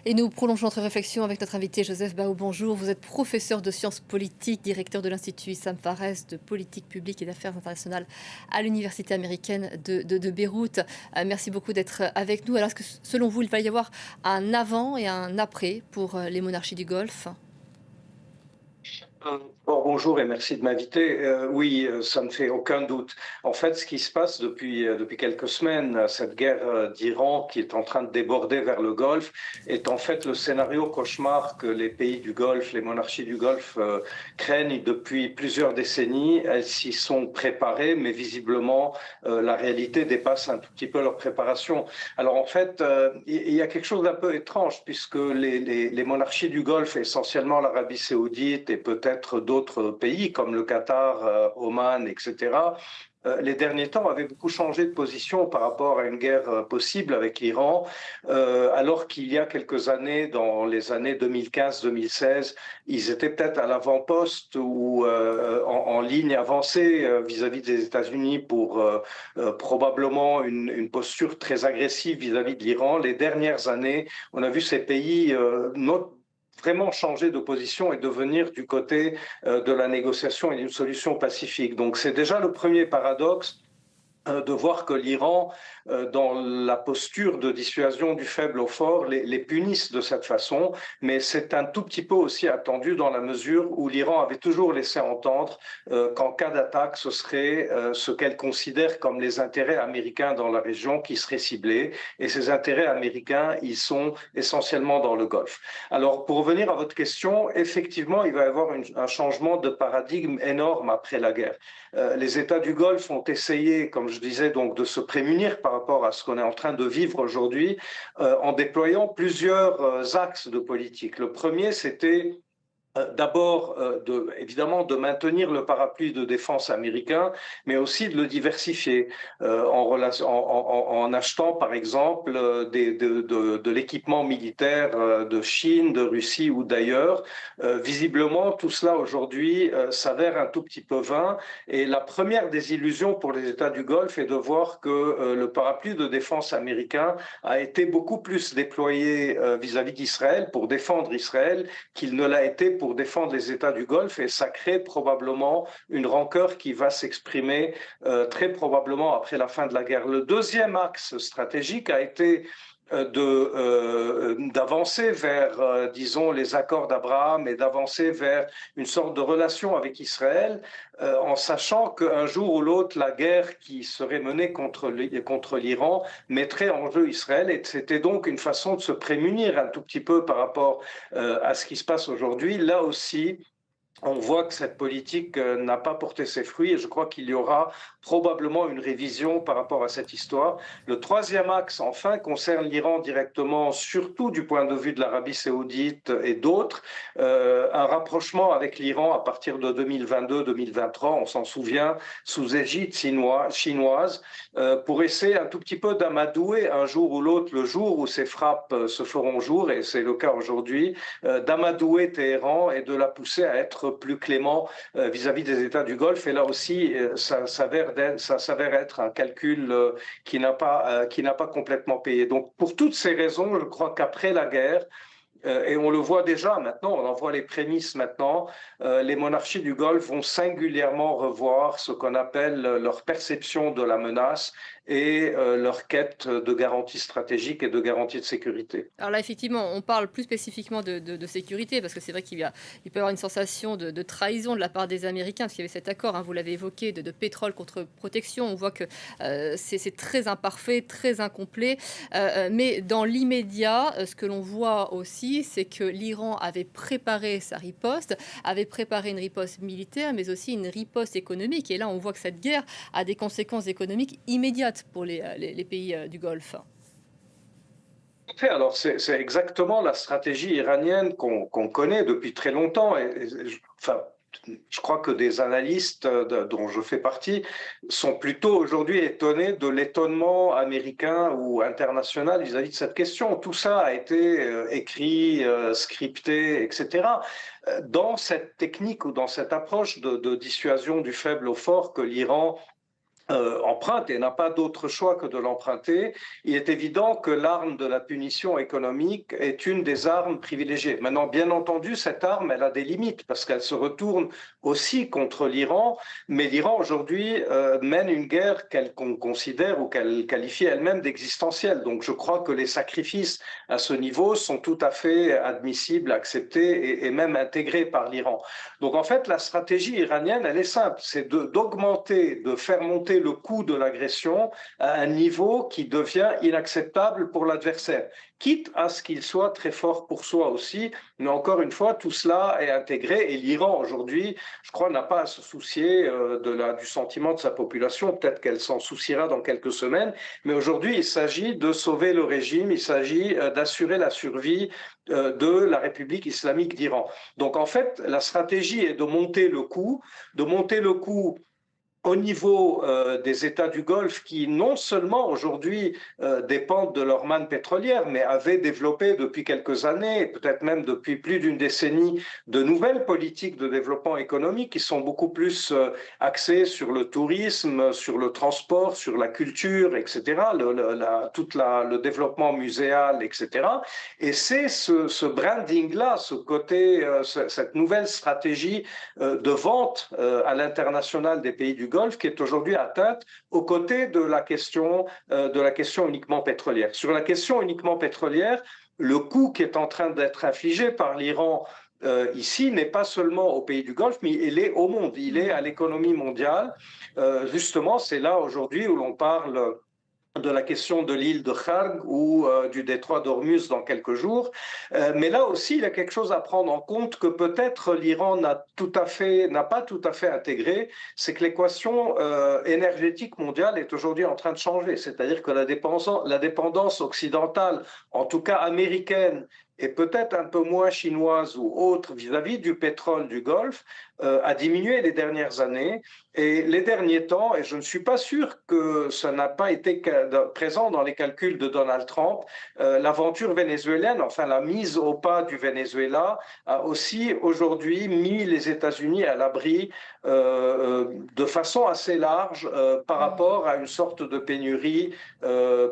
Et nous prolongeons notre réflexion avec notre invité Joseph Bao. Bonjour, vous êtes professeur de sciences politiques, directeur de l'Institut Issam Fares de politique publique et d'affaires internationales à l'Université américaine de Beyrouth. Merci beaucoup d'être avec nous. Alors, est-ce que selon vous, il va y avoir un avant et un après pour les monarchies du Golfe? Bonjour et merci de m'inviter. Oui, ça ne fait aucun doute. En fait, ce qui se passe depuis quelques semaines, cette guerre d'Iran qui est en train de déborder vers le Golfe, est en fait le scénario cauchemar que les pays du Golfe, les monarchies du Golfe craignent depuis plusieurs décennies. Elles s'y sont préparées, mais visiblement, la réalité dépasse un tout petit peu leur préparation. Alors en fait, il y a quelque chose d'un peu étrange puisque les monarchies du Golfe, essentiellement l'Arabie saoudite et peut-être d'autres pays comme le Qatar, Oman, etc., les derniers temps avaient beaucoup changé de position par rapport à une guerre possible avec l'Iran, alors qu'il y a quelques années, dans les années 2015-2016, ils étaient peut-être à l'avant-poste ou en ligne avancée vis-à-vis des États-Unis pour probablement une posture très agressive vis-à-vis de l'Iran. Les dernières années, on a vu ces pays vraiment changer de position et devenir du côté de la négociation et d'une solution pacifique. Donc c'est déjà le premier paradoxe de voir que l'Iran, dans la posture de dissuasion du faible au fort, les punissent de cette façon, mais c'est un tout petit peu aussi attendu dans la mesure où l'Iran avait toujours laissé entendre qu'en cas d'attaque, ce serait ce qu'elle considère comme les intérêts américains dans la région qui seraient ciblés, et ces intérêts américains, ils sont essentiellement dans le Golfe. Alors, pour revenir à votre question, effectivement, il va y avoir un changement de paradigme énorme après la guerre. Les États du Golfe ont essayé, comme je disais, donc de se prémunir par rapport à ce qu'on est en train de vivre aujourd'hui en déployant plusieurs axes de politique. Le premier, c'était d'abord, évidemment, de maintenir le parapluie de défense américain, mais aussi de le diversifier en achetant, par exemple, de l'équipement militaire de Chine, de Russie ou d'ailleurs. Visiblement, tout cela aujourd'hui s'avère un tout petit peu vain. Et la première des illusions pour les États du Golfe est de voir que le parapluie de défense américain a été beaucoup plus déployé vis-à-vis d'Israël pour défendre Israël qu'il ne l'a été pour défendre les États du Golfe, et ça crée probablement une rancœur qui va s'exprimer très probablement après la fin de la guerre. Le deuxième axe stratégique a été d'avancer vers, disons, les accords d'Abraham et d'avancer vers une sorte de relation avec Israël, en sachant qu'un jour ou l'autre, la guerre qui serait menée contre l'Iran mettrait en jeu Israël, et c'était donc une façon de se prémunir un tout petit peu par rapport à ce qui se passe aujourd'hui. Là aussi, on voit que cette politique n'a pas porté ses fruits, et je crois qu'il y aura probablement une révision par rapport à cette histoire. Le troisième axe, enfin, concerne l'Iran directement, surtout du point de vue de l'Arabie saoudite et d'autres. Un rapprochement avec l'Iran à partir de 2022-2023, on s'en souvient, sous égide chinoise, pour essayer un tout petit peu d'amadouer un jour ou l'autre, le jour où ces frappes se feront jour, et c'est le cas aujourd'hui, d'amadouer Téhéran et de la pousser à être plus clément vis-à-vis des États du Golfe. Et là aussi, ça s'avère être un calcul qui n'a pas complètement payé. Donc, pour toutes ces raisons, je crois qu'après la guerre, et on le voit déjà maintenant, on en voit les prémices maintenant, les monarchies du Golfe vont singulièrement revoir ce qu'on appelle leur perception de la menace et leur quête de garantie stratégique et de garantie de sécurité. Alors là, effectivement, on parle plus spécifiquement de sécurité, parce que c'est vrai il peut y avoir une sensation de trahison de la part des Américains, parce qu'il y avait cet accord, hein, vous l'avez évoqué, de pétrole contre protection. On voit que c'est très imparfait, très incomplet. Mais dans l'immédiat, ce que l'on voit aussi, c'est que l'Iran avait préparé sa riposte, avait préparé une riposte militaire, mais aussi une riposte économique. Et là, on voit que cette guerre a des conséquences économiques immédiates pour les pays du Golfe. Alors, c'est exactement la stratégie iranienne qu'on connaît depuis très longtemps. Enfin, je crois que des analystes dont je fais partie sont plutôt aujourd'hui étonnés de l'étonnement américain ou international vis-à-vis de cette question. Tout ça a été écrit, scripté, etc. Dans cette technique ou dans cette approche de dissuasion du faible au fort que l'Iran emprunte et n'a pas d'autre choix que de l'emprunter, il est évident que l'arme de la punition économique est une des armes privilégiées. Maintenant, bien entendu, cette arme, elle a des limites parce qu'elle se retourne aussi contre l'Iran, mais l'Iran aujourd'hui mène une guerre qu'on considère ou qu'elle qualifie elle-même d'existentielle. Donc je crois que les sacrifices à ce niveau sont tout à fait admissibles, acceptés et même intégrés par l'Iran. Donc en fait, la stratégie iranienne, elle est simple, c'est d'augmenter, de faire monter le coût de l'agression à un niveau qui devient inacceptable pour l'adversaire, quitte à ce qu'il soit très fort pour soi aussi. Mais encore une fois, tout cela est intégré et l'Iran aujourd'hui, je crois, n'a pas à se soucier du sentiment de sa population. Peut-être qu'elle s'en souciera dans quelques semaines, mais aujourd'hui, il s'agit de sauver le régime, il s'agit d'assurer la survie de la République islamique d'Iran. Donc en fait, la stratégie est de monter le coût au niveau des États du Golfe qui non seulement aujourd'hui dépendent de leur manne pétrolière, mais avaient développé depuis quelques années, peut-être même depuis plus d'une décennie, de nouvelles politiques de développement économique qui sont beaucoup plus axées sur le tourisme, sur le transport, sur la culture, etc., le développement muséal, etc. Et c'est ce branding-là, ce côté, cette nouvelle stratégie de vente à l'international des pays du Golfe qui est aujourd'hui atteinte aux côtés de la question uniquement pétrolière. Sur la question uniquement pétrolière, le coût qui est en train d'être infligé par l'Iran ici n'est pas seulement aux pays du Golfe, mais il est au monde, il est à l'économie mondiale. Justement, c'est là aujourd'hui où l'on parle de la question de l'île de Kharg ou du détroit d'Ormuz dans quelques jours. Mais là aussi, il y a quelque chose à prendre en compte que peut-être l'Iran n'a pas tout à fait intégré, c'est que l'équation énergétique mondiale est aujourd'hui en train de changer. C'est-à-dire que la dépendance occidentale, en tout cas américaine, et peut-être un peu moins chinoise ou autre vis-à-vis du pétrole du Golfe, a diminué les dernières années. Et les derniers temps, et je ne suis pas sûr que ça n'a pas été présent dans les calculs de Donald Trump, l'aventure vénézuélienne, enfin la mise au pas du Venezuela, a aussi aujourd'hui mis les États-Unis à l'abri de façon assez large par rapport à une sorte de pénurie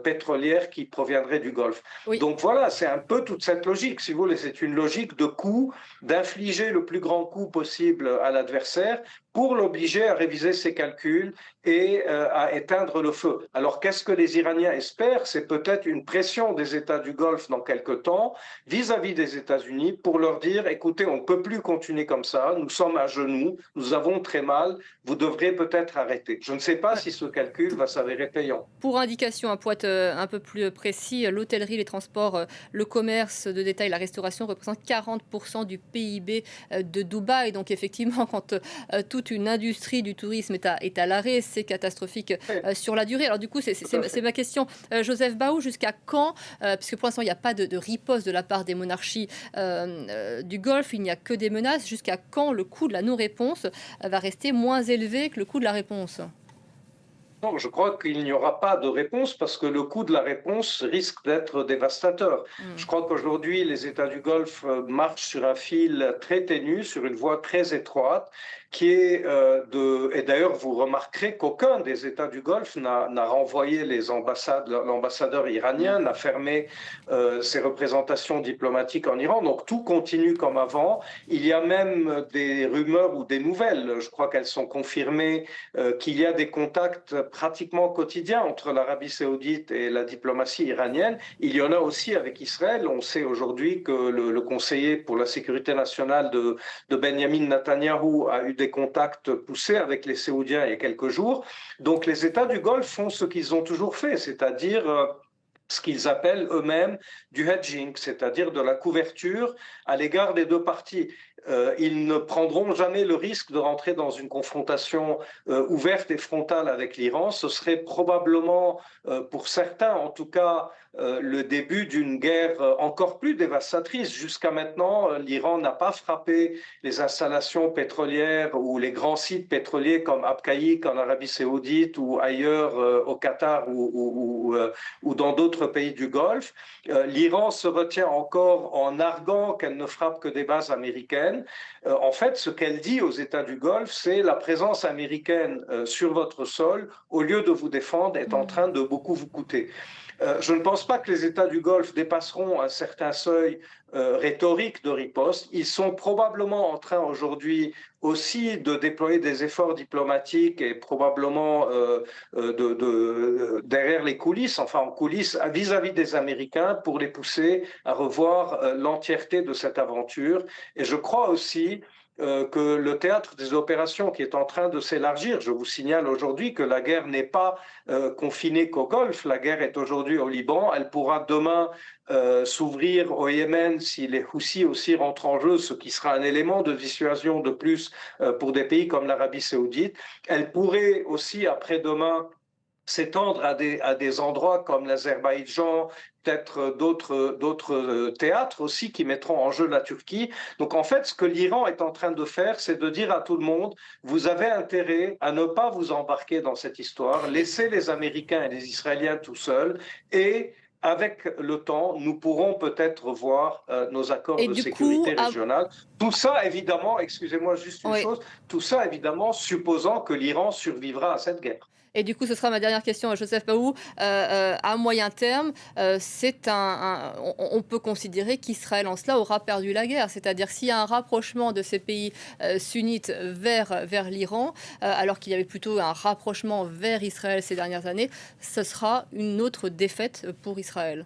pétrolière qui proviendrait du Golfe. Oui. Donc voilà, c'est un peu toute cette logique, si vous voulez, c'est une logique de coût, d'infliger le plus grand coût possible à l'adversaire pour l'obliger à réviser ses calculs et à éteindre le feu. Alors qu'est-ce que les Iraniens espèrent? C'est peut-être une pression des États du Golfe dans quelques temps vis-à-vis des États-Unis pour leur dire, écoutez, on ne peut plus continuer comme ça, nous sommes à genoux, nous avons très mal, vous devrez peut-être arrêter. Je ne sais pas si ce calcul va s'avérer payant. Pour indication, pour être un peu plus précis, l'hôtellerie, les transports, le commerce de détail, la restauration représentent 40% du PIB de Dubaï. Donc effectivement, quand toute une industrie du tourisme est à l'arrêt, c'est catastrophique sur la durée. Alors du coup, c'est ma question. Joseph Baou, jusqu'à quand, puisque pour l'instant, il n'y a pas de riposte de la part des monarchies du Golfe, il n'y a que des menaces, jusqu'à quand le coût de la non-réponse va rester moins élevé que le coût de la réponse? Non, je crois qu'il n'y aura pas de réponse parce que le coût de la réponse risque d'être dévastateur. Je crois qu'aujourd'hui, les États du Golfe marchent sur un fil très ténu, sur une voie très étroite, qui est et d'ailleurs, vous remarquerez qu'aucun des États du Golfe n'a renvoyé l'ambassadeur iranien, n'a fermé ses représentations diplomatiques en Iran. Donc tout continue comme avant. Il y a même des rumeurs ou des nouvelles, je crois qu'elles sont confirmées, qu'il y a des contacts pratiquement quotidiens entre l'Arabie saoudite et la diplomatie iranienne. Il y en a aussi avec Israël. On sait aujourd'hui que le conseiller pour la sécurité nationale de Benjamin Netanyahou a eu des contacts poussés avec les Saoudiens il y a quelques jours. Donc les États du Golfe font ce qu'ils ont toujours fait, c'est-à-dire ce qu'ils appellent eux-mêmes du hedging, c'est-à-dire de la couverture à l'égard des deux parties. Ils ne prendront jamais le risque de rentrer dans une confrontation ouverte et frontale avec l'Iran. Ce serait probablement, pour certains en tout cas, le début d'une guerre encore plus dévastatrice. Jusqu'à maintenant, l'Iran n'a pas frappé les installations pétrolières ou les grands sites pétroliers comme Abqaiq en Arabie saoudite ou ailleurs au Qatar ou dans d'autres pays du Golfe. L'Iran se retient encore en arguant qu'elle ne frappe que des bases américaines. américaine. En fait, ce qu'elle dit aux États du Golfe, c'est la présence américaine sur votre sol, au lieu de vous défendre, est en train de beaucoup vous coûter. Je ne pense pas que les États du Golfe dépasseront un certain seuil rhétorique de riposte. Ils sont probablement en train aujourd'hui aussi de déployer des efforts diplomatiques et probablement derrière les coulisses, enfin en coulisses, vis-à-vis des Américains pour les pousser à revoir l'entièreté de cette aventure. Et je crois aussi que le théâtre des opérations qui est en train de s'élargir, je vous signale aujourd'hui que la guerre n'est pas confinée qu'au Golfe, la guerre est aujourd'hui au Liban, elle pourra demain s'ouvrir au Yémen si les Houthis aussi rentrent en jeu, ce qui sera un élément de dissuasion de plus pour des pays comme l'Arabie saoudite. Elle pourrait aussi après-demain s'étendre à des endroits comme l'Azerbaïdjan, peut-être d'autres théâtres aussi qui mettront en jeu la Turquie. Donc en fait, ce que l'Iran est en train de faire, c'est de dire à tout le monde, vous avez intérêt à ne pas vous embarquer dans cette histoire, laissez les Américains et les Israéliens tout seuls et avec le temps, nous pourrons peut-être voir nos accords Et de du coup, sécurité régionale. Tout ça, évidemment, excusez-moi juste une oui. chose, tout ça, évidemment, supposant que l'Iran survivra à cette guerre. Et du coup, ce sera ma dernière question à Joseph Baou. À moyen terme, on peut considérer qu'Israël en cela aura perdu la guerre. C'est-à-dire s'il y a un rapprochement de ces pays sunnites vers l'Iran, alors qu'il y avait plutôt un rapprochement vers Israël ces dernières années, ce sera une autre défaite pour Israël.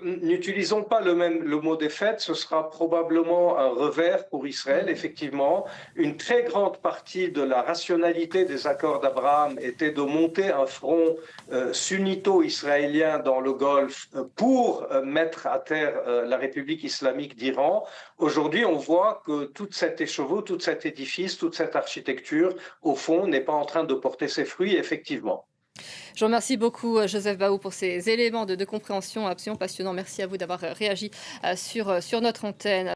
N'utilisons pas le mot défaite, ce sera probablement un revers pour Israël. Effectivement, une très grande partie de la rationalité des accords d'Abraham était de monter un front sunnito-israélien dans le Golfe pour mettre à terre la République islamique d'Iran. Aujourd'hui, on voit que tout cet écheveau, tout cet édifice, toute cette architecture, au fond, n'est pas en train de porter ses fruits, effectivement. Je vous remercie beaucoup, Joseph Baou, pour ces éléments de compréhension absolument passionnants. Merci à vous d'avoir réagi sur notre antenne.